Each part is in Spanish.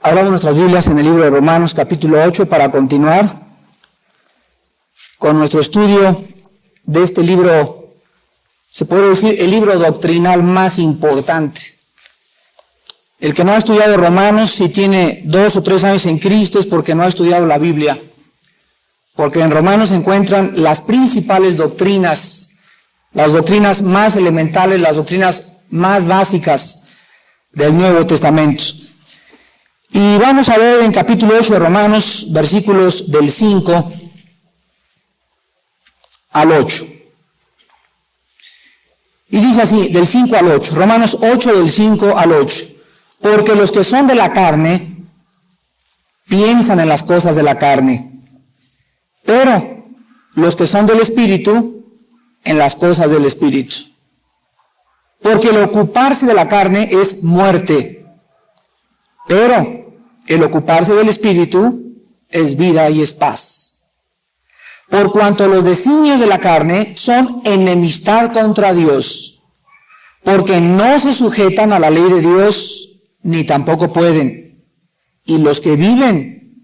Abramos nuestras Biblias en el libro de Romanos, capítulo 8, para continuar con nuestro estudio de este libro, se puede decir, el libro doctrinal más importante. El que no ha estudiado Romanos, si tiene 2 o 3 años en Cristo, es porque no ha estudiado la Biblia. Porque en Romanos se encuentran las principales doctrinas, las doctrinas más elementales, las doctrinas más básicas del Nuevo Testamento. Y vamos a ver en capítulo 8 de Romanos, versículos del 5 al 8. Y dice así, del 5 al 8, Romanos 8 del 5 al 8. Porque los que son de la carne piensan en las cosas de la carne, pero los que son del Espíritu en las cosas del Espíritu. Porque el ocuparse de la carne es muerte, pero el ocuparse del Espíritu es vida y es paz. Por cuanto los designios de la carne son enemistad contra Dios, porque no se sujetan a la ley de Dios, ni tampoco pueden. Y los que viven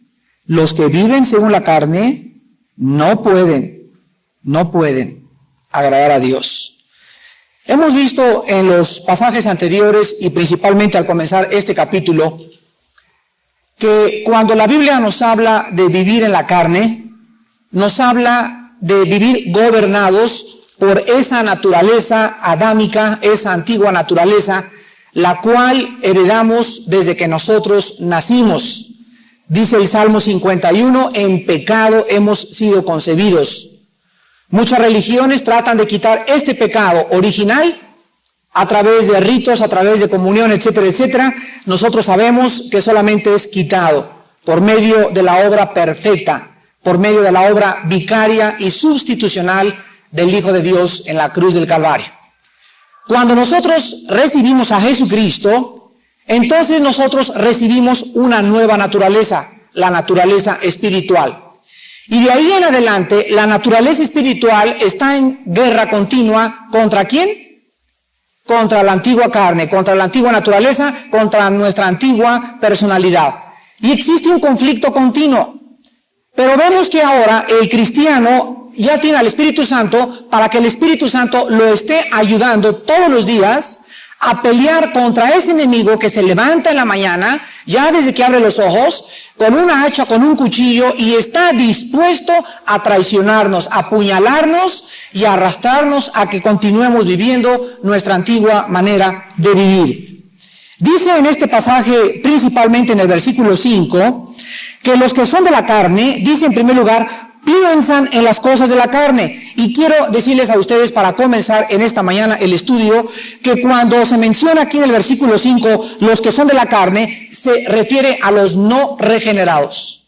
según la carne, no pueden agradar a Dios. Hemos visto en los pasajes anteriores, y principalmente al comenzar este capítulo, que cuando la Biblia nos habla de vivir en la carne, nos habla de vivir gobernados por esa naturaleza adámica, esa antigua naturaleza, la cual heredamos desde que nosotros nacimos. Dice el Salmo 51, en pecado hemos sido concebidos. Muchas religiones tratan de quitar este pecado original a través de ritos, a través de comunión, etcétera, etcétera. Nosotros sabemos que solamente es quitado por medio de la obra perfecta, por medio de la obra vicaria y sustitucional del Hijo de Dios en la cruz del Calvario. Cuando nosotros recibimos a Jesucristo, entonces nosotros recibimos una nueva naturaleza, la naturaleza espiritual. Y de ahí en adelante, la naturaleza espiritual está en guerra continua ¿contra quién? Contra la antigua carne, contra la antigua naturaleza, contra nuestra antigua personalidad. Y existe un conflicto continuo. Pero vemos que ahora el cristiano ya tiene al Espíritu Santo para que el Espíritu Santo lo esté ayudando todos los días a pelear contra ese enemigo que se levanta en la mañana, ya desde que abre los ojos, con una hacha, con un cuchillo, y está dispuesto a traicionarnos, a apuñalarnos y a arrastrarnos a que continuemos viviendo nuestra antigua manera de vivir. Dice en este pasaje, principalmente en el versículo 5, que los que son de la carne, dice en primer lugar, piensan en las cosas de la carne. Y quiero decirles a ustedes, para comenzar en esta mañana el estudio, que cuando se menciona aquí en el versículo 5, los que son de la carne, se refiere a los no regenerados.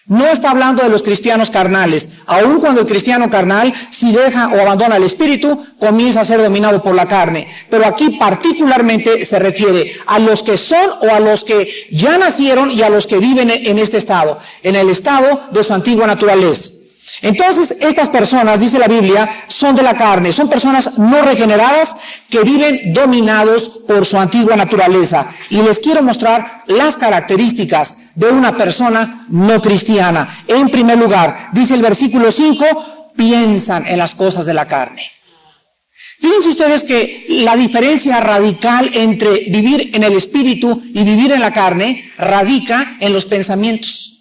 No está hablando de los cristianos carnales. Aun cuando el cristiano carnal, si deja o abandona el espíritu, comienza a ser dominado por la carne. Pero aquí particularmente se refiere a los que son o a los que ya nacieron y a los que viven en este estado, en el estado de su antigua naturaleza. Entonces, estas personas, dice la Biblia, son de la carne, son personas no regeneradas que viven dominados por su antigua naturaleza. Y les quiero mostrar las características de una persona no cristiana. En primer lugar, dice el versículo 5, piensan en las cosas de la carne. Fíjense ustedes que la diferencia radical entre vivir en el espíritu y vivir en la carne radica en los pensamientos.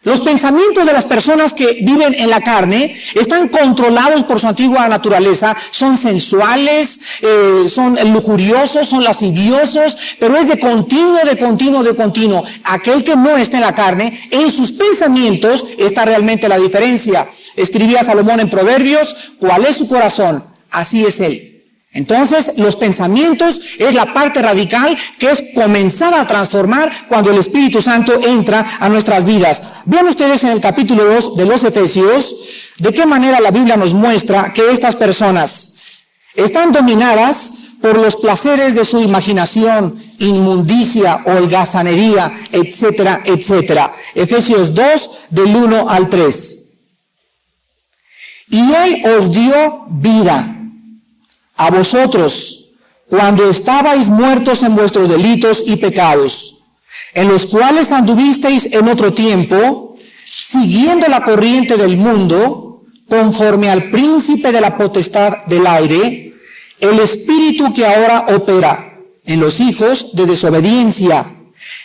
Los pensamientos de las personas que viven en la carne están controlados por su antigua naturaleza, son sensuales, son lujuriosos, son lasciviosos, pero es de continuo. Aquel que no está en la carne, en sus pensamientos está realmente la diferencia. Escribía Salomón en Proverbios, ¿cuál es su corazón? Así es él. Entonces, los pensamientos es la parte radical que es comenzada a transformar cuando el Espíritu Santo entra a nuestras vidas. Vean ustedes en el capítulo 2 de los Efesios, de qué manera la Biblia nos muestra que estas personas están dominadas por los placeres de su imaginación, inmundicia, holgazanería, etcétera, etcétera. Efesios 2, del 1 al 3. Y Él os dio vida a vosotros cuando estabais muertos en vuestros delitos y pecados, en los cuales anduvisteis en otro tiempo, siguiendo la corriente del mundo, conforme al príncipe de la potestad del aire, el espíritu que ahora opera en los hijos de desobediencia,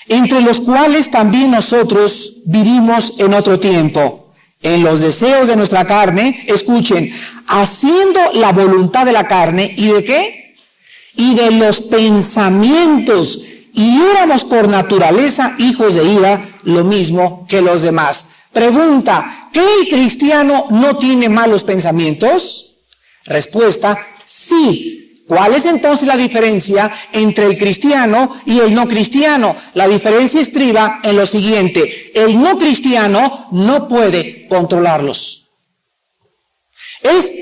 entre los cuales también nosotros vivimos en otro tiempo, en los deseos de nuestra carne, escuchen, haciendo la voluntad de la carne, ¿y de qué? Y de los pensamientos, y éramos por naturaleza hijos de ira, lo mismo que los demás. Pregunta, ¿que el cristiano no tiene malos pensamientos? Respuesta, sí. ¿Cuál es entonces la diferencia entre el cristiano y el no cristiano? La diferencia estriba en lo siguiente: el no cristiano no puede controlarlos. Es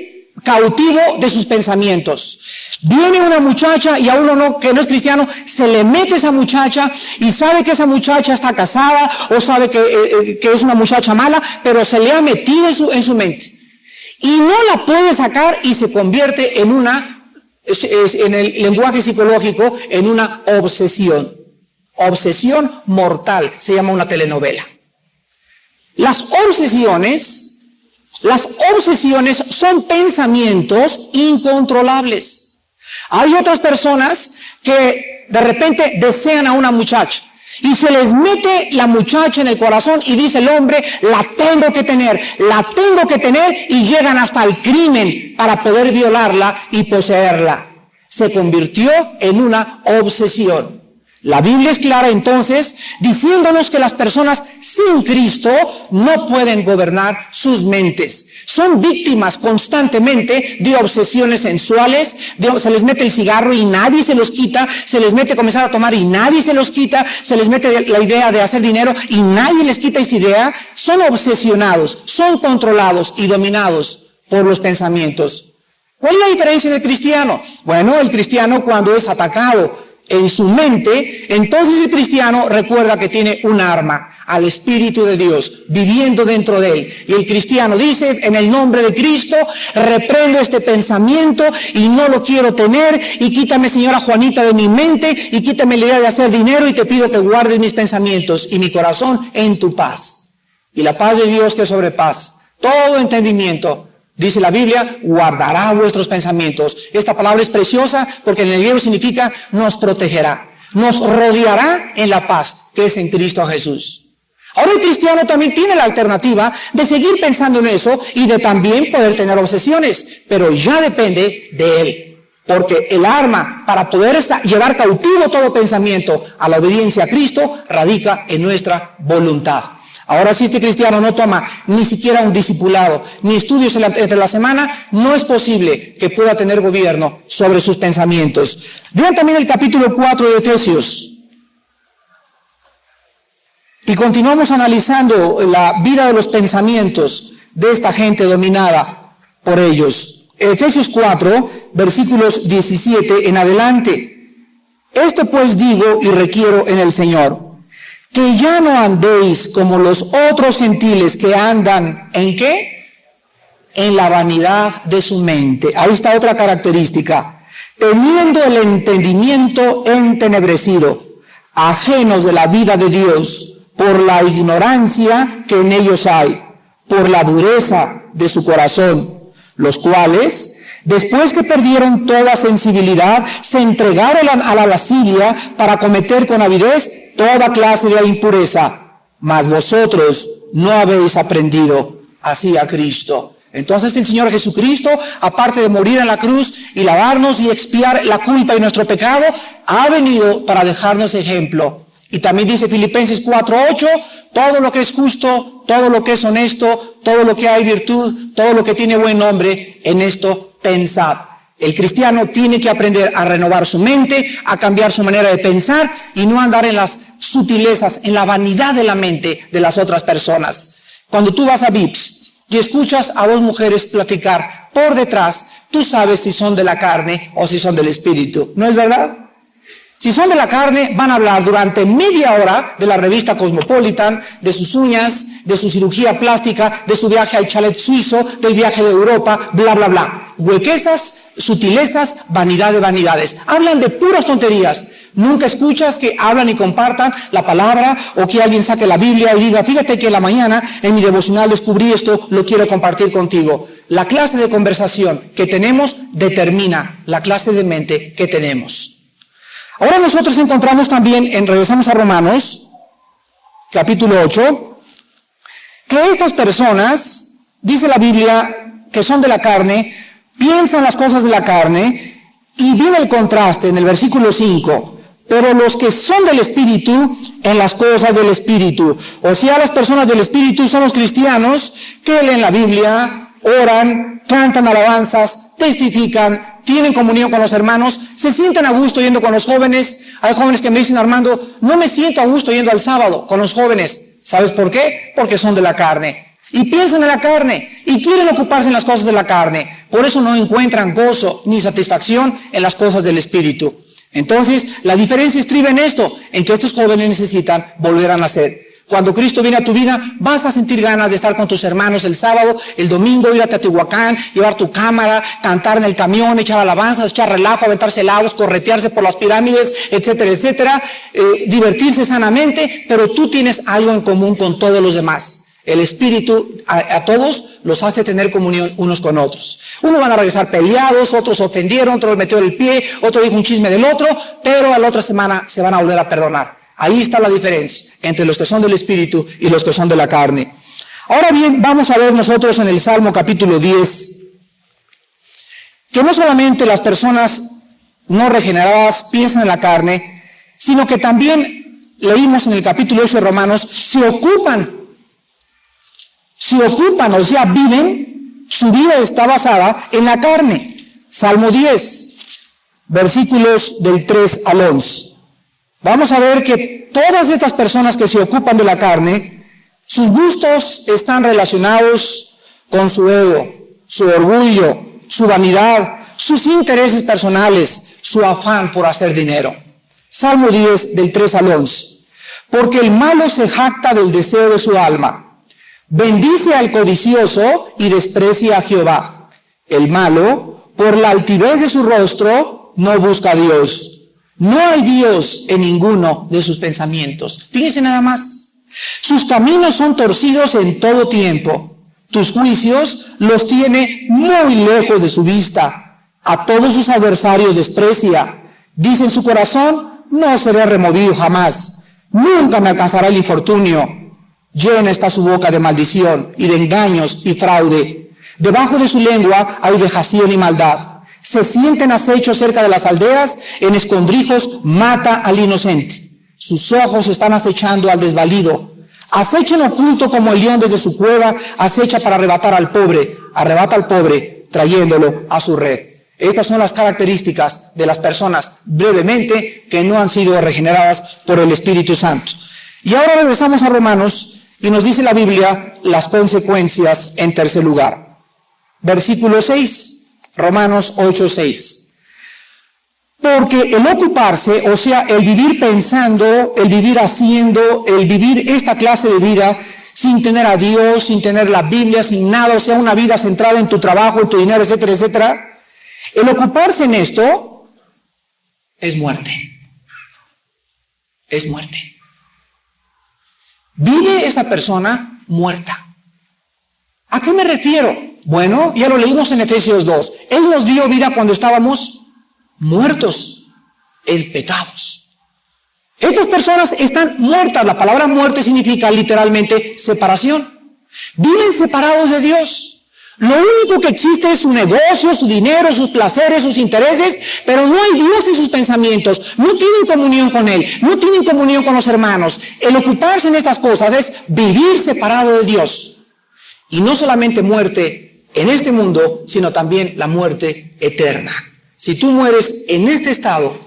cautivo de sus pensamientos. Viene una muchacha y a uno que no es cristiano, se le mete esa muchacha y sabe que esa muchacha está casada o sabe que es una muchacha mala, pero se le ha metido en su mente. Y no la puede sacar y se convierte en en el lenguaje psicológico, en una obsesión. Obsesión mortal, se llama una telenovela. Las obsesiones son pensamientos incontrolables. Hay otras personas que de repente desean a una muchacha y se les mete la muchacha en el corazón y dice el hombre, la tengo que tener, y llegan hasta el crimen para poder violarla y poseerla. Se convirtió en una obsesión. La Biblia es clara entonces, diciéndonos que las personas sin Cristo no pueden gobernar sus mentes. Son víctimas constantemente de obsesiones sensuales, se les mete el cigarro y nadie se los quita, se les mete comenzar a tomar y nadie se los quita, se les mete la idea de hacer dinero y nadie les quita esa idea. Son obsesionados, son controlados y dominados por los pensamientos. ¿Cuál es la diferencia del cristiano? Bueno, el cristiano cuando es atacado en su mente, entonces el cristiano recuerda que tiene un arma, al Espíritu de Dios, viviendo dentro de él. Y el cristiano dice, en el nombre de Cristo, reprendo este pensamiento y no lo quiero tener, y quítame, señora Juanita, de mi mente, y quítame la idea de hacer dinero, y te pido que guardes mis pensamientos y mi corazón en tu paz. Y la paz de Dios que sobrepasa todo entendimiento, dice la Biblia, guardará vuestros pensamientos. Esta palabra es preciosa porque en el griego significa nos protegerá, nos rodeará en la paz que es en Cristo Jesús. Ahora el cristiano también tiene la alternativa de seguir pensando en eso y de también poder tener obsesiones, pero ya depende de él. Porque el arma para poder llevar cautivo todo pensamiento a la obediencia a Cristo radica en nuestra voluntad. Ahora, si este cristiano no toma ni siquiera un discipulado, ni estudios entre la semana, no es posible que pueda tener gobierno sobre sus pensamientos. Vean también el capítulo 4 de Efesios. Y continuamos analizando la vida de los pensamientos de esta gente dominada por ellos. Efesios 4, versículos 17 en adelante. Esto pues digo y requiero en el Señor, que ya no andéis como los otros gentiles que andan, ¿en qué? En la vanidad de su mente. Ahí está otra característica. Teniendo el entendimiento entenebrecido, ajenos de la vida de Dios, por la ignorancia que en ellos hay, por la dureza de su corazón, los cuales, después que perdieron toda sensibilidad, se entregaron a la lascivia para cometer con avidez toda clase de impureza, mas vosotros no habéis aprendido así a Cristo. Entonces el Señor Jesucristo, aparte de morir en la cruz y lavarnos y expiar la culpa y nuestro pecado, ha venido para dejarnos ejemplo. Y también dice Filipenses 4:8, todo lo que es justo, todo lo que es honesto, todo lo que hay virtud, todo lo que tiene buen nombre, en esto pensad. El cristiano tiene que aprender a renovar su mente, a cambiar su manera de pensar y no andar en las sutilezas, en la vanidad de la mente de las otras personas. Cuando tú vas a VIPS y escuchas a dos mujeres platicar por detrás, tú sabes si son de la carne o si son del espíritu. ¿No es verdad? Si son de la carne, van a hablar durante media hora de la revista Cosmopolitan, de sus uñas, de su cirugía plástica, de su viaje al chalet suizo, del viaje de Europa, bla, bla, bla. Huequezas, sutilezas, vanidad de vanidades. Hablan de puras tonterías. Nunca escuchas que hablan y compartan la palabra o que alguien saque la Biblia y diga, fíjate que en la mañana en mi devocional descubrí esto, lo quiero compartir contigo. La clase de conversación que tenemos determina la clase de mente que tenemos. Ahora nosotros encontramos también, regresamos a Romanos, capítulo 8, que estas personas, dice la Biblia, que son de la carne, piensan las cosas de la carne, y viene el contraste en el versículo 5, pero los que son del Espíritu, en las cosas del Espíritu. O sea, las personas del Espíritu son los cristianos que leen la Biblia, oran, cantan alabanzas, testifican, tienen comunión con los hermanos, se sienten a gusto yendo con los jóvenes. Hay jóvenes que me dicen, Armando, no me siento a gusto yendo al sábado con los jóvenes. ¿Sabes por qué? Porque son de la carne. Y piensan en la carne y quieren ocuparse en las cosas de la carne. Por eso no encuentran gozo ni satisfacción en las cosas del Espíritu. Entonces, la diferencia estriba en esto, en que estos jóvenes necesitan volver a nacer. Cuando Cristo viene a tu vida, vas a sentir ganas de estar con tus hermanos el sábado, el domingo, ir a Teotihuacán, llevar tu cámara, cantar en el camión, echar alabanzas, echar relajo, aventarse helados, corretearse por las pirámides, etcétera, etcétera, divertirse sanamente, pero tú tienes algo en común con todos los demás. El Espíritu a todos los hace tener comunión unos con otros. Unos van a regresar peleados, otros ofendieron, otros metió el pie, otro dijo un chisme del otro, pero a la otra semana se van a volver a perdonar. Ahí está la diferencia entre los que son del Espíritu y los que son de la carne. Ahora bien, vamos a ver nosotros en el Salmo capítulo 10, que no solamente las personas no regeneradas piensan en la carne, sino que también, leímos en el capítulo 8 de Romanos, se ocupan, o sea, viven, su vida está basada en la carne. Salmo 10, versículos del 3 al 11. Vamos a ver que todas estas personas que se ocupan de la carne, sus gustos están relacionados con su ego, su orgullo, su vanidad, sus intereses personales, su afán por hacer dinero. Salmo 10, del 3 al 11. Porque el malo se jacta del deseo de su alma. Bendice al codicioso y desprecia a Jehová. El malo, por la altivez de su rostro, no busca a Dios. No hay Dios en ninguno de sus pensamientos. Fíjense nada más. Sus caminos son torcidos en todo tiempo. Tus juicios los tiene muy lejos de su vista. A todos sus adversarios desprecia. Dice en su corazón, no seré removido jamás. Nunca me alcanzará el infortunio. Llena está su boca de maldición y de engaños y fraude. Debajo de su lengua hay vejación y maldad. Se sienten acechos cerca de las aldeas, en escondrijos mata al inocente. Sus ojos están acechando al desvalido. Acecha en oculto como el león desde su cueva, acecha para arrebatar al pobre, arrebata al pobre, trayéndolo a su red. Estas son las características de las personas, brevemente, que no han sido regeneradas por el Espíritu Santo. Y ahora regresamos a Romanos, y nos dice la Biblia las consecuencias en tercer lugar. Versículo 6. Romanos 8:6. Porque el ocuparse, o sea, el vivir pensando, el vivir haciendo, el vivir esta clase de vida sin tener a Dios, sin tener la Biblia, sin nada, o sea, una vida centrada en tu trabajo, en tu dinero, etcétera, etcétera, el ocuparse en esto es muerte. Es muerte. Vive esa persona muerta. ¿A qué me refiero? Bueno, ya lo leímos en Efesios 2. Él nos dio vida cuando estábamos muertos en pecados. Estas personas están muertas. La palabra muerte significa literalmente separación. Viven separados de Dios. Lo único que existe es su negocio, su dinero, sus placeres, sus intereses, pero no hay Dios en sus pensamientos. No tienen comunión con Él, no tienen comunión con los hermanos. El ocuparse en estas cosas es vivir separado de Dios. Y no solamente muerte en este mundo, sino también la muerte eterna. Si tú mueres en este estado,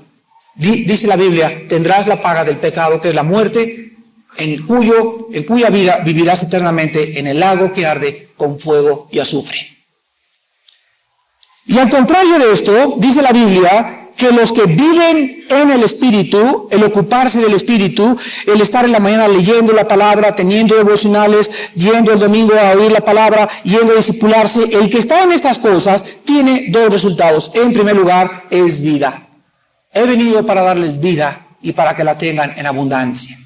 dice la Biblia, tendrás la paga del pecado, que es la muerte, en cuya vida vivirás eternamente en el lago que arde con fuego y azufre. Y al contrario de esto, dice la Biblia que los que viven en el Espíritu, el ocuparse del Espíritu, el estar en la mañana leyendo la palabra, teniendo devocionales, yendo el domingo a oír la palabra, yendo a discipularse, el que está en estas cosas tiene dos resultados. En primer lugar, es vida. He venido para darles vida y para que la tengan en abundancia.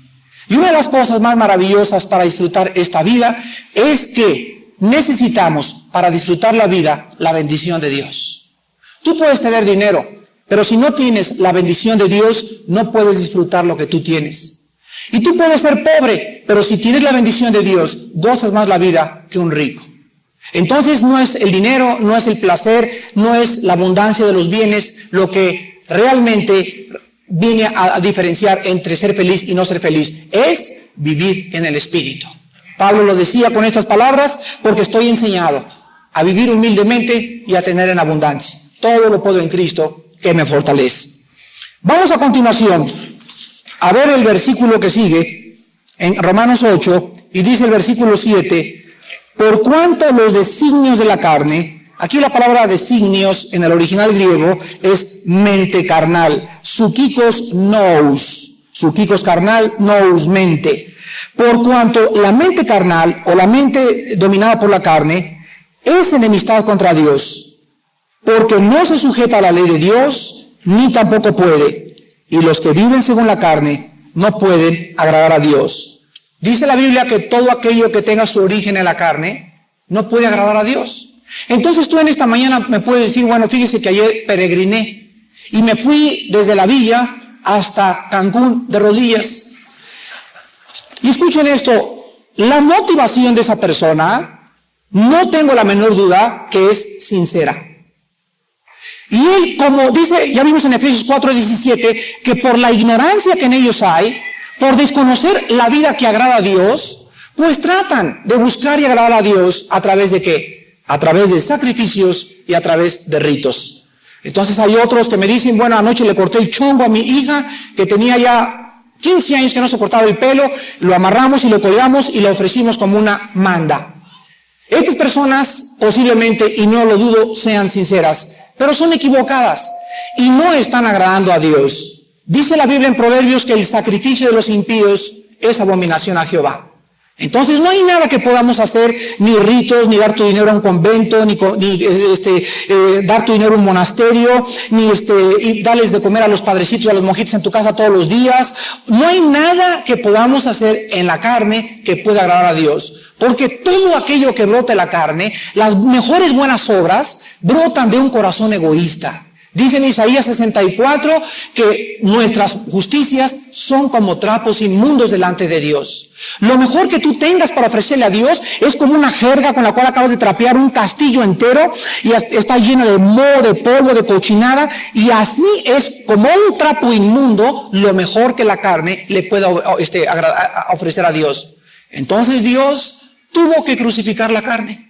Y una de las cosas más maravillosas para disfrutar esta vida es que necesitamos, para disfrutar la vida, la bendición de Dios. Tú puedes tener dinero, pero si no tienes la bendición de Dios, no puedes disfrutar lo que tú tienes. Y tú puedes ser pobre, pero si tienes la bendición de Dios, gozas más la vida que un rico. Entonces no es el dinero, no es el placer, no es la abundancia de los bienes lo que realmente viene a diferenciar entre ser feliz y no ser feliz. Es vivir en el Espíritu. Pablo lo decía con estas palabras, porque estoy enseñado a vivir humildemente y a tener en abundancia. Todo lo puedo en Cristo que me fortalece. Vamos a continuación a ver el versículo que sigue en Romanos 8, y dice el versículo 7, por cuanto los designios de la carne. Aquí la palabra designios en el original griego es mente carnal, psukikos nous, psukikos carnal, nous mente. Por cuanto la mente carnal o la mente dominada por la carne es enemistad contra Dios, porque no se sujeta a la ley de Dios, ni tampoco puede. Y los que viven según la carne no pueden agradar a Dios. Dice la Biblia que todo aquello que tenga su origen en la carne no puede agradar a Dios. Entonces tú en esta mañana me puedes decir, bueno, fíjese que ayer peregriné y me fui desde la villa hasta Cancún de rodillas. Y escuchen esto, la motivación de esa persona, no tengo la menor duda que es sincera. Y él, como dice, ya vimos en Efesios 4:17, que por la ignorancia que en ellos hay, por desconocer la vida que agrada a Dios, pues tratan de buscar y agradar a Dios a través de ¿qué? A través de sacrificios y a través de ritos. Entonces hay otros que me dicen, bueno, anoche le corté el chongo a mi hija, que tenía ya 15 años que no se cortaba el pelo, lo amarramos y lo colgamos y lo ofrecimos como una manda. Estas personas posiblemente, y no lo dudo, sean sinceras, pero son equivocadas y no están agradando a Dios. Dice la Biblia en Proverbios que el sacrificio de los impíos es abominación a Jehová. Entonces no hay nada que podamos hacer, ni ritos, ni dar tu dinero a un convento, ni dar tu dinero a un monasterio, ni y darles de comer a los padrecitos, a los monjitos en tu casa todos los días. No hay nada que podamos hacer en la carne que pueda agradar a Dios. Porque todo aquello que brota de la carne, las mejores buenas obras, brotan de un corazón egoísta. Dice en Isaías 64 que nuestras justicias son como trapos inmundos delante de Dios. Lo mejor que tú tengas para ofrecerle a Dios es como una jerga con la cual acabas de trapear un castillo entero y está llena de moho, de polvo, de cochinada, y así es como un trapo inmundo lo mejor que la carne le pueda ofrecer a Dios. Entonces Dios tuvo que crucificar la carne.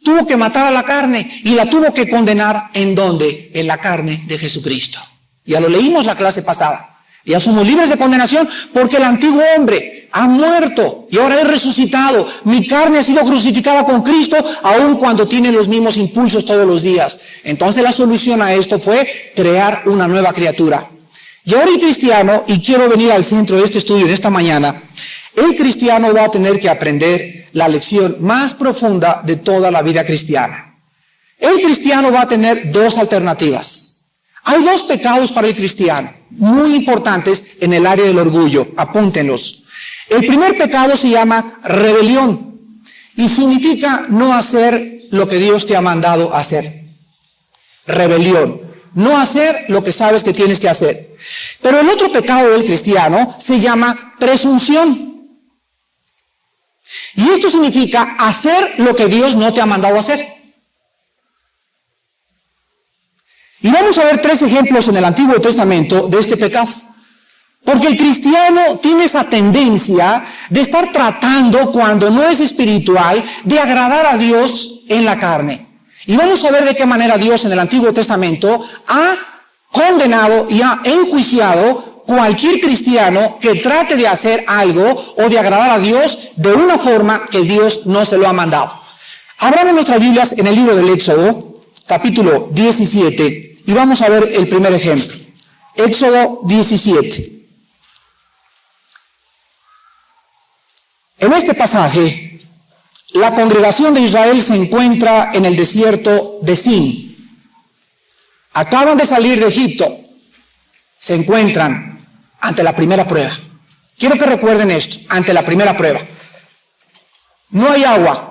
Tuvo que matar a la carne y la tuvo que condenar. ¿En dónde? En la carne de Jesucristo. Ya lo leímos la clase pasada. Ya somos libres de condenación porque el antiguo hombre ha muerto y ahora es resucitado. Mi carne ha sido crucificada con Cristo aun cuando tiene los mismos impulsos todos los días. Entonces la solución a esto fue crear una nueva criatura. Y ahora el cristiano, y quiero venir al centro de este estudio en esta mañana, el cristiano va a tener que aprender la lección más profunda de toda la vida cristiana. El cristiano va a tener dos alternativas. Hay dos pecados para el cristiano, muy importantes en el área del orgullo. Apúntenlos. El primer pecado se llama rebelión y significa no hacer lo que Dios te ha mandado hacer. Rebelión. No hacer lo que sabes que tienes que hacer. Pero el otro pecado del cristiano se llama presunción. Y esto significa hacer lo que Dios no te ha mandado hacer. Y vamos a ver 3 ejemplos en el Antiguo Testamento de este pecado. Porque el cristiano tiene esa tendencia de estar tratando, cuando no es espiritual, de agradar a Dios en la carne. Y vamos a ver de qué manera Dios en el Antiguo Testamento ha condenado y ha enjuiciado cualquier cristiano que trate de hacer algo o de agradar a Dios de una forma que Dios no se lo ha mandado. Abramos nuestras Biblias en el libro del Éxodo, capítulo 17, y vamos a ver el primer ejemplo. Éxodo 17. En este pasaje, la congregación de Israel se encuentra en el desierto de Sin. Acaban de salir de Egipto. Se encuentran ante la primera prueba. Quiero que recuerden esto, ante la primera prueba. No hay agua.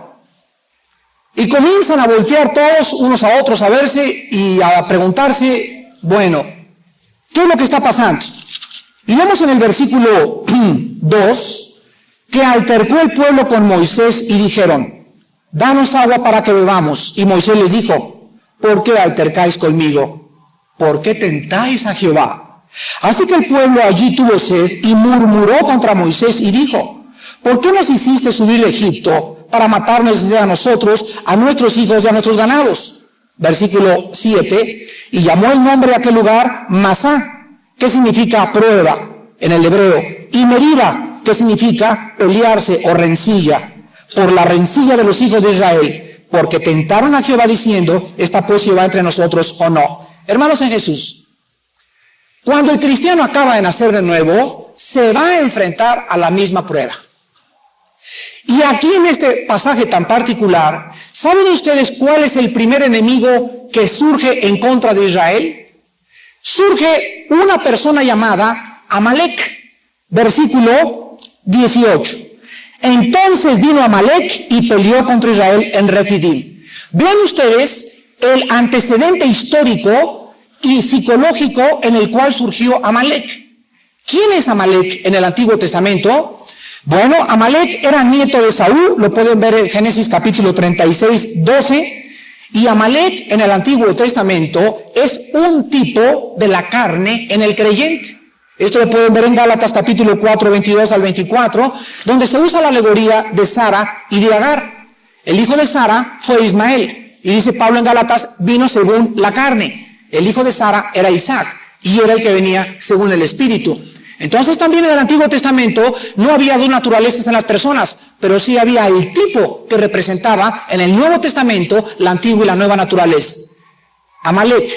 Y comienzan a voltear todos unos a otros a verse y a preguntarse, bueno, ¿qué es lo que está pasando? Y vemos en el versículo 2 que altercó el pueblo con Moisés y dijeron, danos agua para que bebamos. Y Moisés les dijo, ¿por qué altercáis conmigo? ¿Por qué tentáis a Jehová? Así que el pueblo allí tuvo sed y murmuró contra Moisés y dijo, ¿por qué nos hiciste subir de Egipto para matarnos a nosotros, a nuestros hijos y a nuestros ganados? Versículo 7, y llamó el nombre de aquel lugar Masá, que significa prueba en el hebreo, y Meriba, que significa pelearse o rencilla, por la rencilla de los hijos de Israel, porque tentaron a Jehová diciendo, ¿está pues Jehová entre nosotros o no? Hermanos en Jesús, cuando el cristiano acaba de nacer de nuevo, se va a enfrentar a la misma prueba. Y aquí en este pasaje tan particular, ¿saben ustedes cuál es el primer enemigo que surge en contra de Israel? Surge una persona llamada Amalek, versículo 18. Entonces vino Amalek y peleó contra Israel en Refidim. Vean ustedes el antecedente histórico y psicológico en el cual surgió Amalek. ¿Quién es Amalek en el Antiguo Testamento? Bueno, Amalek era nieto de Saúl, lo pueden ver en Génesis capítulo 36, 12, y Amalek en el Antiguo Testamento es un tipo de la carne en el creyente. Esto lo pueden ver en Gálatas capítulo 4, 22 al 24, donde se usa la alegoría de Sara y de Agar. El hijo de Sara fue Ismael, y dice Pablo en Gálatas, vino según la carne. El hijo de Sara era Isaac, y era el que venía según el Espíritu. Entonces también en el Antiguo Testamento no había dos naturalezas en las personas, pero sí había el tipo que representaba en el Nuevo Testamento la antigua y la nueva naturaleza. Amalek,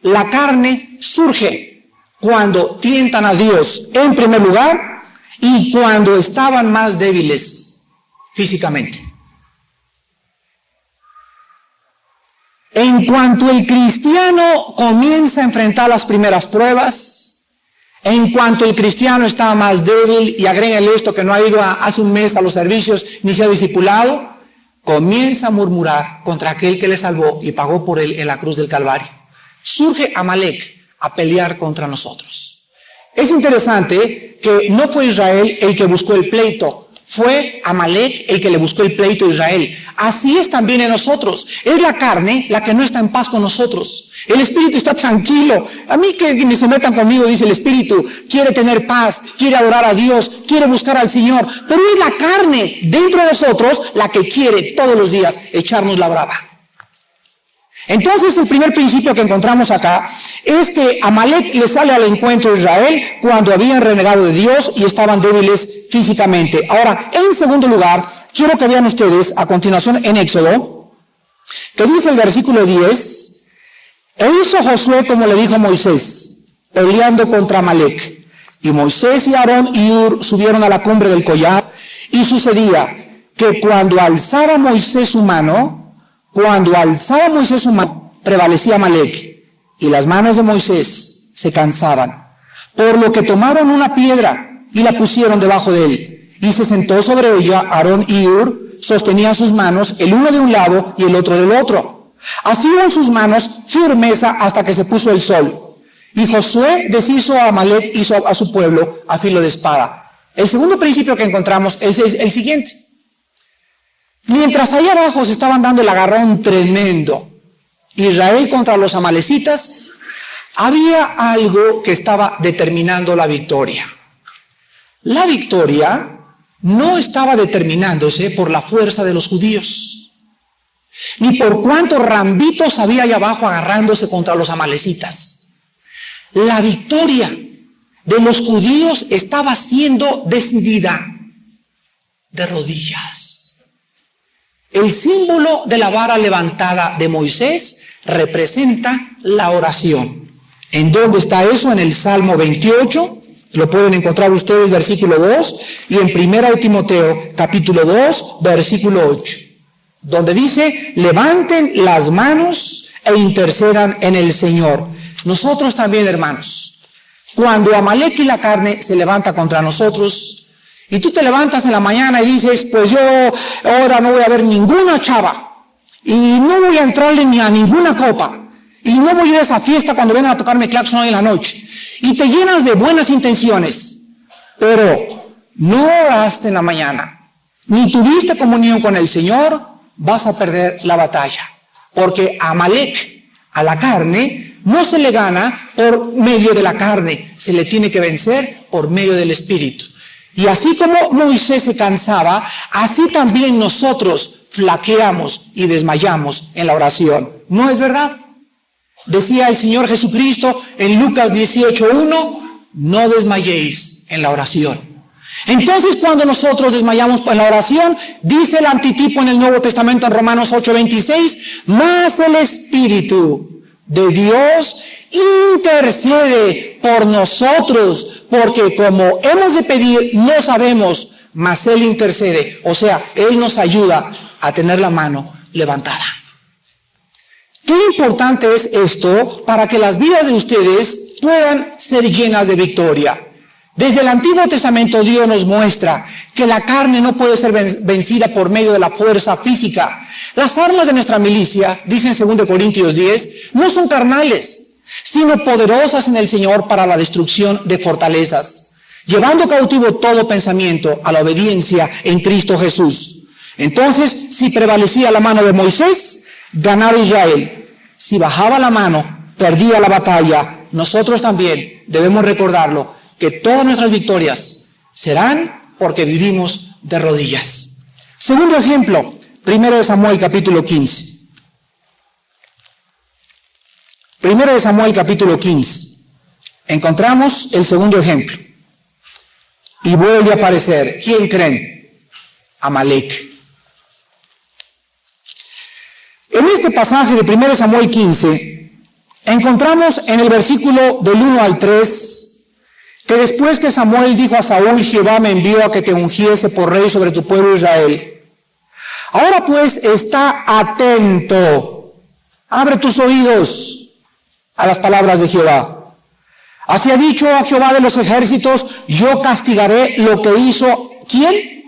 la carne surge cuando tientan a Dios en primer lugar y cuando estaban más débiles físicamente. En cuanto el cristiano comienza a enfrentar las primeras pruebas, en cuanto el cristiano está más débil, y agréguenle esto que no ha ido hace un mes a los servicios ni se ha discipulado, comienza a murmurar contra aquel que le salvó y pagó por él en la cruz del Calvario. Surge Amalek a pelear contra nosotros. Es interesante que no fue Israel el que buscó el pleito, fue Amalek el que le buscó el pleito a Israel. Así es también en nosotros. Es la carne la que no está en paz con nosotros. El espíritu está tranquilo. A mí que ni se metan conmigo, dice el espíritu. Quiere tener paz, quiere adorar a Dios, quiere buscar al Señor. Pero es la carne dentro de nosotros la que quiere todos los días echarnos la brava. Entonces el primer principio que encontramos acá es que Amalek le sale al encuentro a Israel cuando habían renegado de Dios y estaban débiles físicamente. Ahora, en segundo lugar, quiero que vean ustedes a continuación en Éxodo, que dice el versículo 10, e hizo Josué como le dijo Moisés, peleando contra Amalek. Y Moisés y Aarón y Hur subieron a la cumbre del collar, y sucedía que cuando alzaba Moisés su mano, prevalecía Amalek, y las manos de Moisés se cansaban, por lo que tomaron una piedra y la pusieron debajo de él, y se sentó sobre ella. Aarón y Hur sostenían sus manos, el uno de un lado y el otro del otro. Así iban sus manos firmeza hasta que se puso el sol. Y Josué deshizo a Amalek y a su pueblo a filo de espada. El segundo principio que encontramos es el siguiente. Mientras allá abajo se estaban dando el agarrón tremendo, Israel contra los amalecitas, había algo que estaba determinando la victoria. La victoria no estaba determinándose por la fuerza de los judíos, ni por cuántos rambitos había allá abajo agarrándose contra los amalecitas. La victoria de los judíos estaba siendo decidida de rodillas. El símbolo de la vara levantada de Moisés representa la oración. ¿En dónde está eso? En el Salmo 28, lo pueden encontrar ustedes, versículo 2, y en 1 de Timoteo, capítulo 2, versículo 8, donde dice, levanten las manos e intercedan en el Señor. Nosotros también, hermanos, cuando Amalek y la carne se levanta contra nosotros, y tú te levantas en la mañana y dices, pues yo ahora no voy a ver ninguna chava, y no voy a entrarle ni a ninguna copa, y no voy a ir a esa fiesta cuando vengan a tocarme claxon hoy en la noche, y te llenas de buenas intenciones, pero no oraste en la mañana, ni tuviste comunión con el Señor, vas a perder la batalla, porque a Amalek, a la carne, no se le gana por medio de la carne, se le tiene que vencer por medio del Espíritu. Y así como Moisés se cansaba, así también nosotros flaqueamos y desmayamos en la oración. ¿No es verdad? Decía el Señor Jesucristo en Lucas 18:1, no desmayéis en la oración. Entonces, cuando nosotros desmayamos en la oración, dice el antitipo en el Nuevo Testamento en Romanos 8:26, mas el Espíritu de Dios intercede por nosotros, porque como hemos de pedir, no sabemos, mas Él intercede. O sea, Él nos ayuda a tener la mano levantada. Qué importante es esto para que las vidas de ustedes puedan ser llenas de victoria. Desde el Antiguo Testamento Dios nos muestra que la carne no puede ser vencida por medio de la fuerza física. Las armas de nuestra milicia, dice en 2 Corintios 10, no son carnales, sino poderosas en el Señor para la destrucción de fortalezas, llevando cautivo todo pensamiento a la obediencia en Cristo Jesús. Entonces, si prevalecía la mano de Moisés, ganaba Israel. Si bajaba la mano, perdía la batalla. Nosotros también debemos recordarlo, que todas nuestras victorias serán porque vivimos de rodillas. Segundo ejemplo, 1 de Samuel capítulo 15. 1 de Samuel capítulo 15. Encontramos el segundo ejemplo. Y vuelve a aparecer. ¿Quién creen? Amalek. En este pasaje de 1 de Samuel 15, encontramos en el versículo del 1 al 3, que después que Samuel dijo a Saúl, Jehová me envió a que te ungiese por rey sobre tu pueblo Israel. Ahora pues está atento, abre tus oídos a las palabras de Jehová. Así ha dicho a Jehová de los ejércitos, yo castigaré lo que hizo, ¿quién?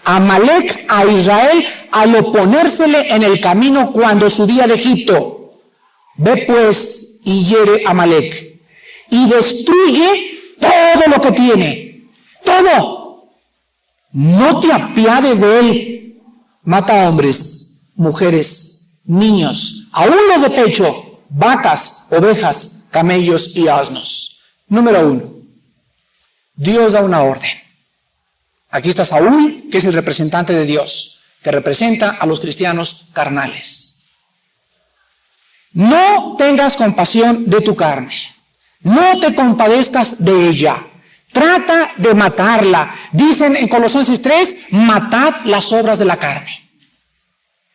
Amalek a Israel al oponérsele en el camino cuando subía de Egipto. Ve pues y hiere a Amalek y destruye todo lo que tiene, todo. No te apiades de él. Mata a hombres, mujeres, niños, aún los de pecho, vacas, ovejas, camellos y asnos. Número 1. Dios da una orden. Aquí está Saúl, que es el representante de Dios, que representa a los cristianos carnales. No tengas compasión de tu carne. No te compadezcas de ella. Trata de matarla. Dicen en Colosenses 3, matad las obras de la carne.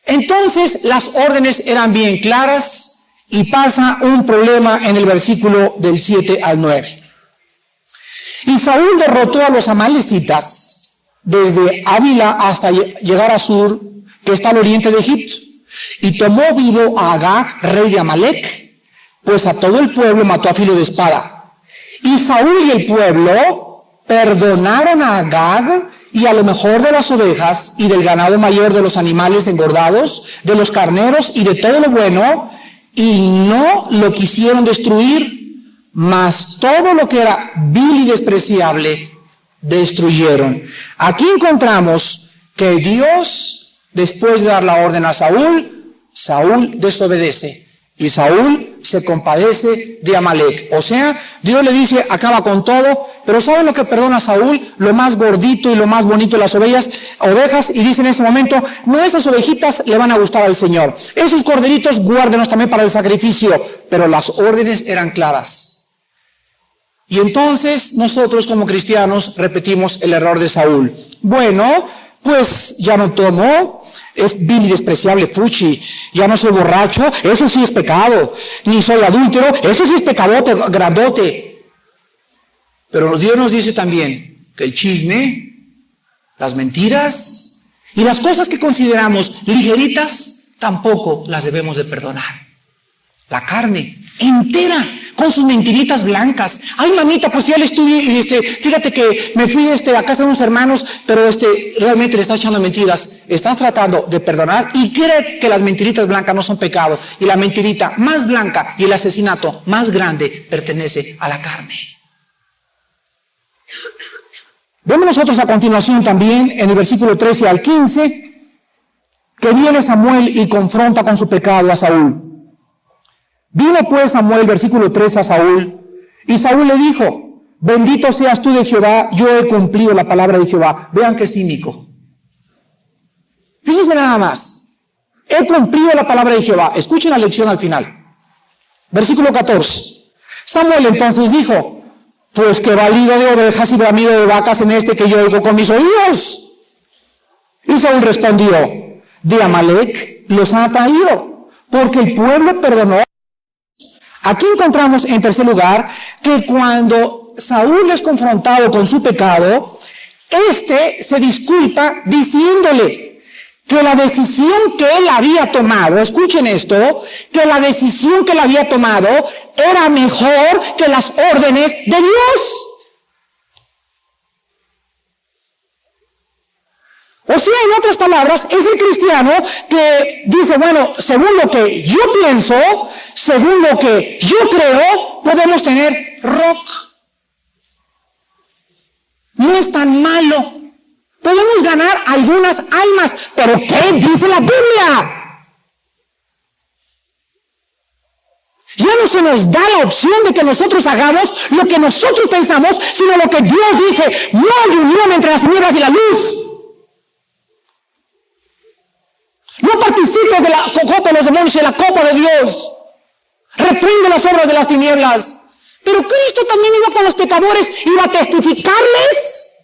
Entonces las órdenes eran bien claras y pasa un problema en el versículo del 7 al 9. Y Saúl derrotó a los amalecitas desde Ávila hasta llegar a Sur, que está al oriente de Egipto, y tomó vivo a Agag, rey de Amalek, pues a todo el pueblo mató a filo de espada. Y Saúl y el pueblo perdonaron a Agag y a lo mejor de las ovejas y del ganado mayor de los animales engordados, de los carneros y de todo lo bueno, y no lo quisieron destruir, mas todo lo que era vil y despreciable destruyeron. Aquí encontramos que Dios, después de dar la orden a Saúl, Saúl desobedece. Y Saúl se compadece de Amalek. O sea, Dios le dice, acaba con todo, pero ¿saben lo que perdona a Saúl? Lo más gordito y lo más bonito de las ovejas, y dice en ese momento, no, esas ovejitas le van a gustar al Señor. Esos corderitos guárdenos también para el sacrificio. Pero las órdenes eran claras. Y entonces nosotros como cristianos repetimos el error de Saúl. Bueno, pues ya no tomo, es vil y despreciable, fuchi, ya no soy borracho, eso sí es pecado, ni soy adúltero, eso sí es pecadote, grandote. Pero Dios nos dice también que el chisme, las mentiras y las cosas que consideramos ligeritas, tampoco las debemos de perdonar. La carne entera, con sus mentiritas blancas. Ay, mamita, pues ya le estudié y fíjate que me fui a casa de unos hermanos, pero realmente le estás echando mentiras. Estás tratando de perdonar y cree que las mentiritas blancas no son pecado. Y la mentirita más blanca y el asesinato más grande pertenece a la carne. Vemos nosotros a continuación también en el versículo 13 al 15 que viene Samuel y confronta con su pecado a Saúl. Vino pues Samuel, versículo 13, a Saúl, y Saúl le dijo: bendito seas tú de Jehová, yo he cumplido la palabra de Jehová. Vean qué cínico. Fíjense nada más. He cumplido la palabra de Jehová. Escuchen la lección al final. Versículo 14. Samuel entonces dijo: pues qué valido de ovejas y bramido de vacas en que yo oigo con mis oídos. Y Saúl respondió: de Amalec los ha traído, porque el pueblo perdonó. Aquí encontramos, en tercer lugar, que cuando Saúl es confrontado con su pecado, se disculpa diciéndole que la decisión que él había tomado, escuchen esto, que la decisión que él había tomado era mejor que las órdenes de Dios. O sea, en otras palabras, es el cristiano que dice, bueno, según lo que yo pienso, según lo que yo creo, podemos tener rock. No es tan malo. Podemos ganar algunas almas, pero ¿qué dice la Biblia? Ya no se nos da la opción de que nosotros hagamos lo que nosotros pensamos, sino lo que Dios dice. No hay unión entre las tinieblas y la luz. No participes de la copa de los demonios y de la copa de Dios. Reprende las obras de las tinieblas. Pero Cristo también iba con los pecadores, iba a testificarles.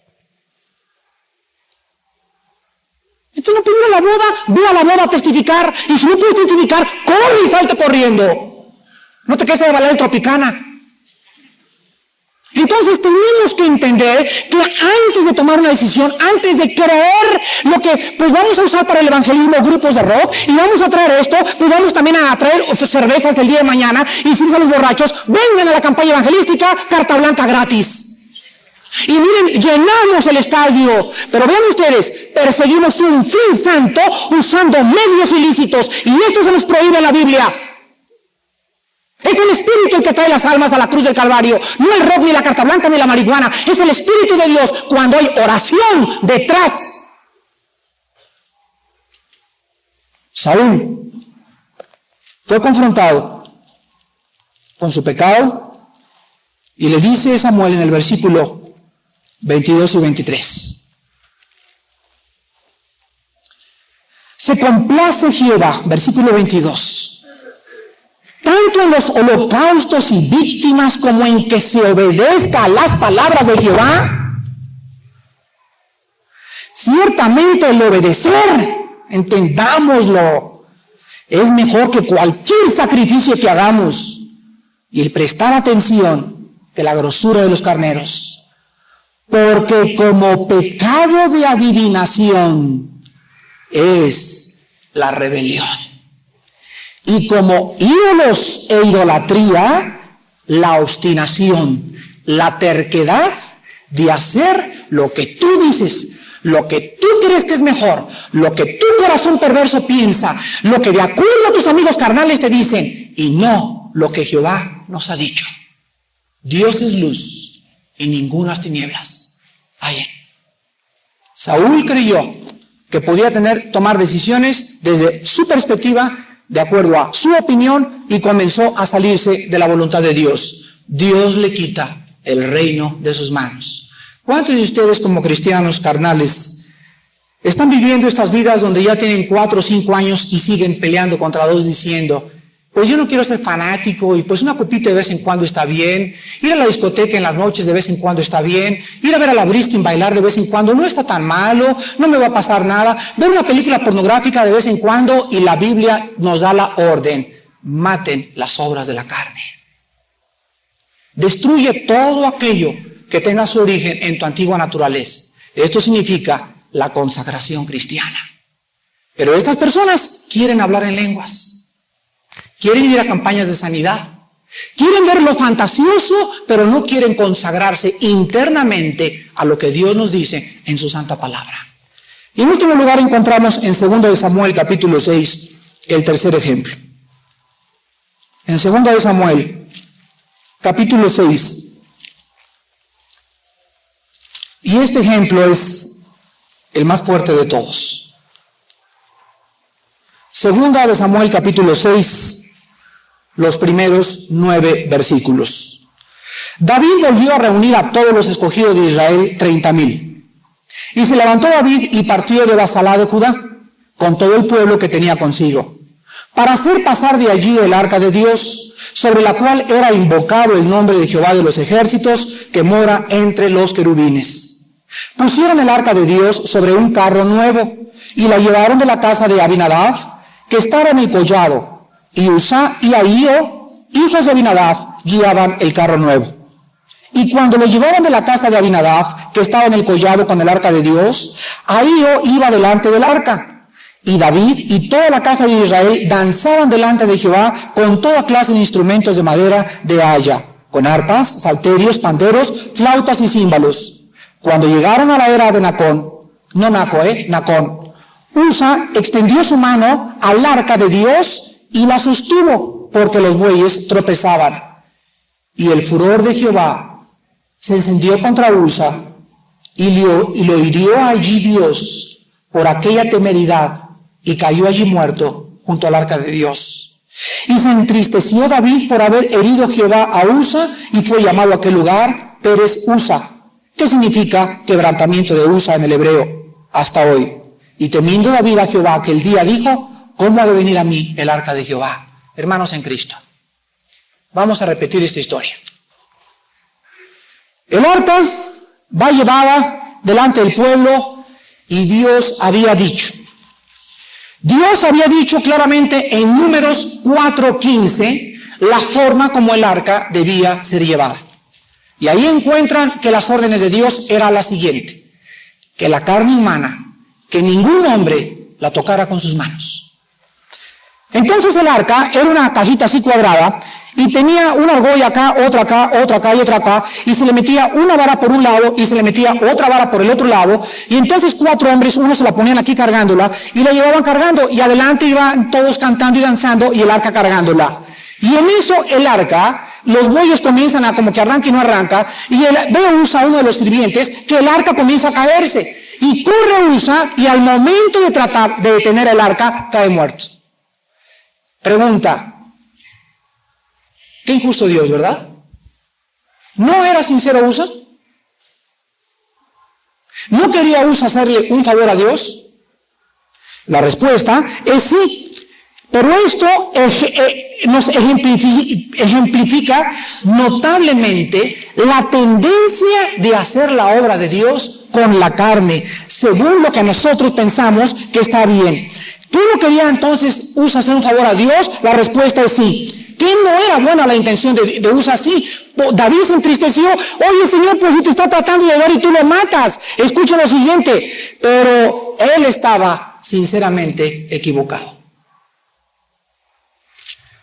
Entonces no pidió la boda, ve a la boda a testificar. Y si no puedes testificar, corre y salte corriendo. No te quedes de bailar en Tropicana. Entonces tenemos que entender que antes de tomar una decisión, antes de creer lo que pues vamos a usar para el evangelismo, grupos de rock, y vamos a traer esto, pues vamos también a traer cervezas el día de mañana, y decirles a los borrachos: vengan a la campaña evangelística, carta blanca gratis. Y miren, llenamos el estadio, pero vean ustedes, perseguimos un fin santo usando medios ilícitos, y esto se nos prohíbe en la Biblia. Es el Espíritu el que trae las almas a la cruz del Calvario, no el rock, ni la carta blanca, ni la marihuana. Es el Espíritu de Dios cuando hay oración detrás. Saúl fue confrontado con su pecado y le dice Samuel en el versículo 22 y 23: se complace Jehová, versículo 22, tanto en los holocaustos y víctimas como en que se obedezca a las palabras de Jehová. Ciertamente el obedecer, entendámoslo, es mejor que cualquier sacrificio que hagamos, y el prestar atención que la grosura de los carneros, porque como pecado de adivinación es la rebelión. Y como ídolos e idolatría, la obstinación, la terquedad de hacer lo que tú dices, lo que tú crees que es mejor, lo que tu corazón perverso piensa, lo que de acuerdo a tus amigos carnales te dicen, y no lo que Jehová nos ha dicho. Dios es luz y ningunas tinieblas hay en él. Saúl creyó que podía tomar decisiones desde su perspectiva, de acuerdo a su opinión, y comenzó a salirse de la voluntad de Dios. Dios le quita el reino de sus manos. ¿Cuántos de ustedes, como cristianos carnales, están viviendo estas vidas donde ya tienen 4 o 5 años y siguen peleando contra Dios diciendo: pues yo no quiero ser fanático y pues una copita de vez en cuando está bien, ir a la discoteca en las noches de vez en cuando está bien, ir a ver a la Briskin bailar de vez en cuando no está tan malo, no me va a pasar nada, ver una película pornográfica de vez en cuando, y la Biblia nos da la orden: maten las obras de la carne. Destruye todo aquello que tenga su origen en tu antigua naturaleza. Esto significa la consagración cristiana. Pero estas personas quieren hablar en lenguas, quieren ir a campañas de sanidad, quieren ver lo fantasioso, pero no quieren consagrarse internamente a lo que Dios nos dice en su santa palabra. Y en último lugar encontramos en 2 de Samuel capítulo 6 el tercer ejemplo. En 2 de Samuel capítulo 6. Y este ejemplo es el más fuerte de todos. 2 de Samuel capítulo 6, los primeros 9 versículos. David volvió a reunir a todos los escogidos de Israel, 30,000. Y se levantó David y partió de Basalá de Judá, con todo el pueblo que tenía consigo, para hacer pasar de allí el arca de Dios, sobre la cual era invocado el nombre de Jehová de los ejércitos, que mora entre los querubines. Pusieron el arca de Dios sobre un carro nuevo, y la llevaron de la casa de Abinadab, que estaba en el collado, y Uzá y Ahío, hijos de Abinadab, guiaban el carro nuevo. Y cuando lo llevaban de la casa de Abinadab, que estaba en el collado con el arca de Dios, Ahío iba delante del arca. Y David y toda la casa de Israel danzaban delante de Jehová con toda clase de instrumentos de madera de haya, con arpas, salterios, panderos, flautas y címbalos. Cuando llegaron a la era de Nacón, Usa extendió su mano al arca de Dios y la sostuvo, porque los bueyes tropezaban. Y el furor de Jehová se encendió contra Usa, y lo hirió allí Dios por aquella temeridad, y cayó allí muerto junto al arca de Dios. Y se entristeció David por haber herido Jehová a Usa, y fue llamado a aquel lugar Pérez Usa, que significa quebrantamiento de Usa en el hebreo, hasta hoy. Y temiendo David a Jehová aquel día, dijo: ¿cómo ha de venir a mí el arca de Jehová? Hermanos en Cristo, vamos a repetir esta historia. El arca va llevada delante del pueblo, y Dios había dicho claramente en Números 4:15 la forma como el arca debía ser llevada. Y ahí encuentran que las órdenes de Dios era la siguiente: que la carne humana, que ningún hombre la tocara con sus manos. Entonces el arca era una cajita así cuadrada, y tenía una argolla acá, otra acá, otra acá y otra acá, y se le metía una vara por un lado y se le metía otra vara por el otro lado, y entonces 4 hombres, uno se la ponían aquí cargándola, y la llevaban cargando, y adelante iban todos cantando y danzando, y el arca cargándola. Y en eso el arca, los bueyes comienzan a como que arranca y no arranca, y ve Usa, uno de los sirvientes, que el arca comienza a caerse. Y corre Usa, y al momento de tratar de detener el arca, cae muerto. Pregunta: qué injusto Dios, ¿verdad? ¿No era sincero Usa? ¿No quería Usa hacerle un favor a Dios? La respuesta es sí. Pero esto nos ejemplifica notablemente la tendencia de hacer la obra de Dios con la carne, según lo que nosotros pensamos que está bien. ¿Qué no quería entonces Usa hacer un favor a Dios? La respuesta es sí. ¿Qué no era buena la intención de Usa? Sí. David se entristeció. Oye, Señor, pues si te está tratando de ayudar y tú lo matas. Escucha lo siguiente. Pero él estaba sinceramente equivocado.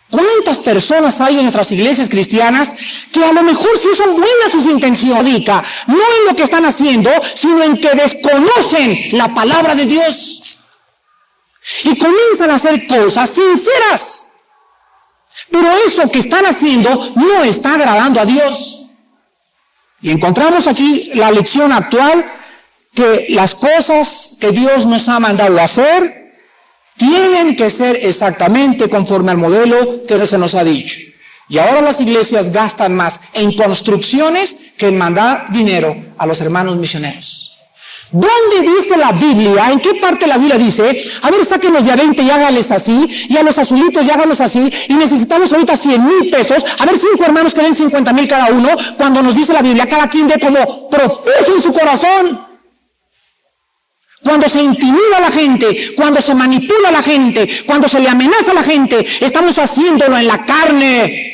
¿Cuántas personas hay en nuestras iglesias cristianas que a lo mejor sí son buenas sus intenciones, no en lo que están haciendo, sino en que desconocen la palabra de Dios y comienzan a hacer cosas sinceras, pero eso que están haciendo no está agradando a Dios? Y encontramos aquí la lección actual, que las cosas que Dios nos ha mandado a hacer tienen que ser exactamente conforme al modelo que se nos ha dicho. Y ahora las iglesias gastan más en construcciones que en mandar dinero a los hermanos misioneros. ¿Dónde dice la Biblia? ¿En qué parte de la Biblia dice? A ver, sáquenlos de a 20 y háganles así, y a los azulitos y háganlos así, y necesitamos ahorita 100,000 pesos, a ver, 5 hermanos que den 50,000 cada uno, cuando nos dice la Biblia, cada quien dé como propuso en su corazón. Cuando se intimida a la gente, cuando se manipula a la gente, cuando se le amenaza a la gente, estamos haciéndolo en la carne.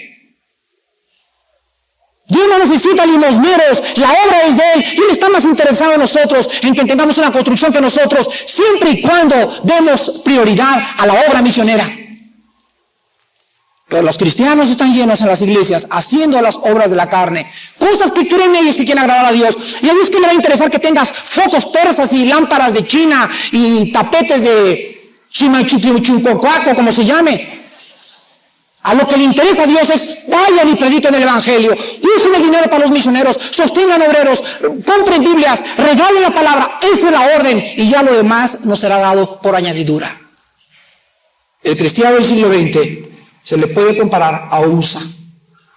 Dios no necesita limosneros, la obra es de Él, y Él está más interesado en nosotros, en que tengamos una construcción que nosotros, siempre y cuando demos prioridad a la obra misionera. Pero los cristianos están llenos en las iglesias, haciendo las obras de la carne, cosas que creen ellos que quieren agradar a Dios, y a Dios que le va a interesar que tengas focos persas y lámparas de China, y tapetes de Chimachipiuchuncocuaco, como se llame. A lo que le interesa a Dios es, vayan y prediquen el Evangelio, usen el dinero para los misioneros, sostengan obreros, compren Biblias, regalen la palabra, esa es la orden, y ya lo demás nos será dado por añadidura. El cristiano del siglo XX se le puede comparar a Usa.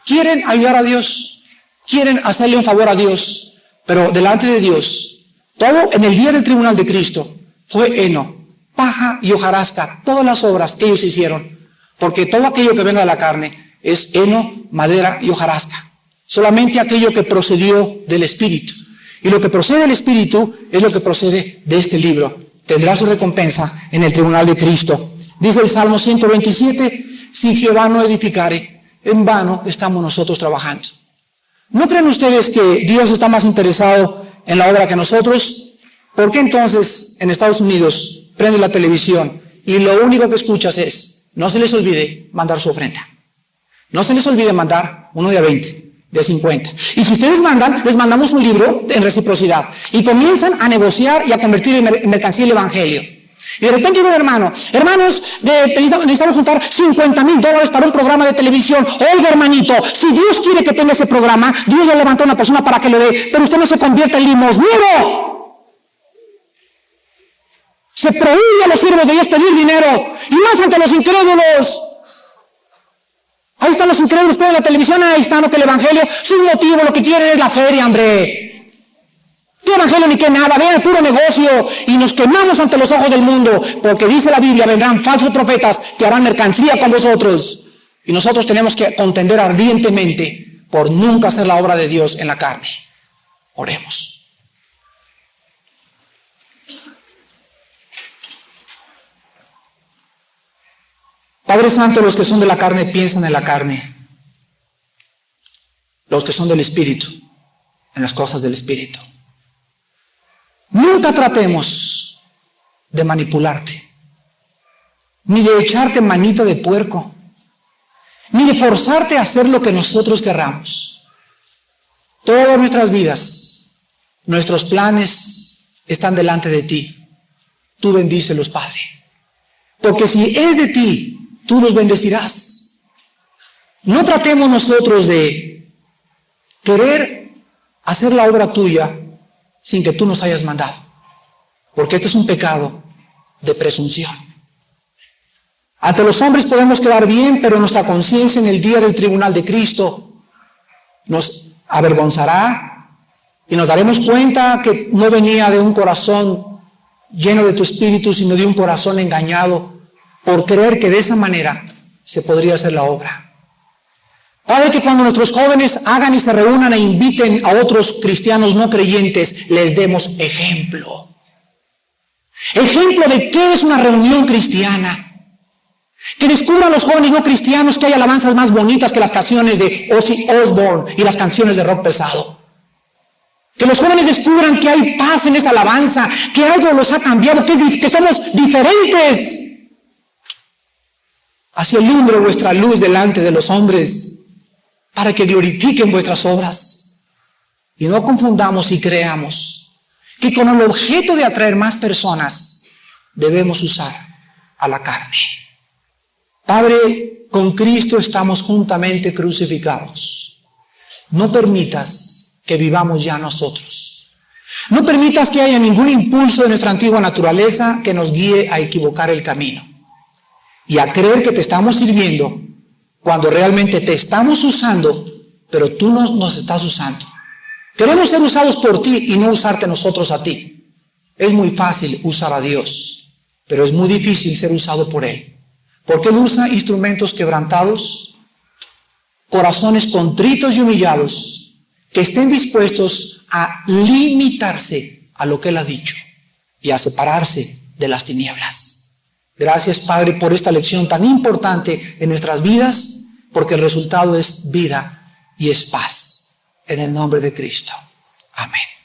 Quieren ayudar a Dios, quieren hacerle un favor a Dios, pero delante de Dios, todo en el día del tribunal de Cristo fue heno, paja y hojarasca, todas las obras que ellos hicieron. Porque todo aquello que venga de la carne es heno, madera y hojarasca. Solamente aquello que procedió del Espíritu. Y lo que procede del Espíritu es lo que procede de este libro. Tendrá su recompensa en el tribunal de Cristo. Dice el Salmo 127, si Jehová no edificare, en vano estamos nosotros trabajando. ¿No creen ustedes que Dios está más interesado en la obra que nosotros? ¿Por qué entonces en Estados Unidos prende la televisión y lo único que escuchas es: no se les olvide mandar su ofrenda? No se les olvide mandar uno de a 20, de 50. Y si ustedes mandan, les mandamos un libro en reciprocidad. Y comienzan a negociar y a convertir en mercancía el Evangelio. Y de repente digo, hermanos, necesitamos juntar $50,000 para un programa de televisión. Oiga, hermanito, si Dios quiere que tenga ese programa, Dios ya levantó a una persona para que lo dé. Pero usted no se convierta en limosnero. Se prohíbe a los siervos de Dios pedir dinero, y más ante los incrédulos. Ahí están los incrédulos, pero en la televisión, ahí está, no, que el Evangelio, su motivo, lo que quieren es la feria, hombre. ¿Qué Evangelio ni qué nada? Vean el puro negocio, y nos quemamos ante los ojos del mundo, porque dice la Biblia, vendrán falsos profetas que harán mercancía con vosotros. Y nosotros tenemos que contender ardientemente por nunca hacer la obra de Dios en la carne. Oremos. Padre Santo, los que son de la carne piensan en la carne. Los que son del Espíritu, en las cosas del Espíritu. Nunca tratemos de manipularte, ni de echarte manita de puerco, ni de forzarte a hacer lo que nosotros querramos. Todas nuestras vidas, nuestros planes están delante de ti. Tú bendícelos, Padre. Porque si es de ti, tú los bendecirás. No tratemos nosotros de querer hacer la obra tuya sin que tú nos hayas mandado, porque este es un pecado de presunción. Ante los hombres podemos quedar bien, pero nuestra conciencia en el día del tribunal de Cristo nos avergonzará y nos daremos cuenta que no venía de un corazón lleno de tu Espíritu, sino de un corazón engañado por creer que de esa manera se podría hacer la obra. Padre, que cuando nuestros jóvenes hagan y se reúnan e inviten a otros cristianos no creyentes, les demos ejemplo. Ejemplo de qué es una reunión cristiana. Que descubran los jóvenes no cristianos que hay alabanzas más bonitas que las canciones de Ozzy Osbourne y las canciones de rock pesado. Que los jóvenes descubran que hay paz en esa alabanza, que algo los ha cambiado, que somos diferentes. Así alumbre vuestra luz delante de los hombres, para que glorifiquen vuestras obras. Y no confundamos y creamos que con el objeto de atraer más personas debemos usar a la carne. Padre, con Cristo estamos juntamente crucificados. No permitas que vivamos ya nosotros. No permitas que haya ningún impulso de nuestra antigua naturaleza que nos guíe a equivocar el camino y a creer que te estamos sirviendo cuando realmente te estamos usando, pero tú no nos estás usando. Queremos ser usados por ti y no usarte nosotros a ti. Es muy fácil usar a Dios, pero es muy difícil ser usado por Él. Porque Él usa instrumentos quebrantados, corazones contritos y humillados, que estén dispuestos a limitarse a lo que Él ha dicho y a separarse de las tinieblas. Gracias, Padre, por esta lección tan importante en nuestras vidas, porque el resultado es vida y es paz. En el nombre de Cristo. Amén.